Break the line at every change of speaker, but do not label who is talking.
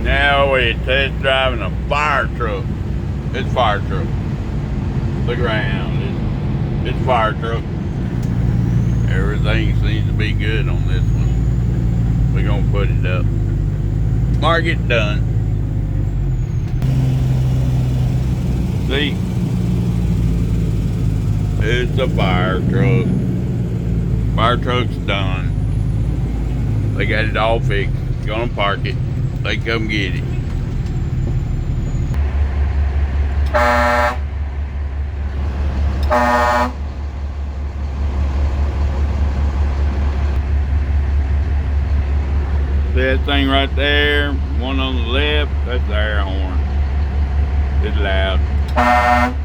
Now we're test driving a fire truck. It's a fire truck. Look around. It's a fire truck. Everything seems to be good on this one. We're gonna put it up. Mark it done. See? It's a fire truck. Fire truck's done. They got it all fixed. Gonna park it. They come get it. See that thing right there? One on the left, that's the air horn. It's loud.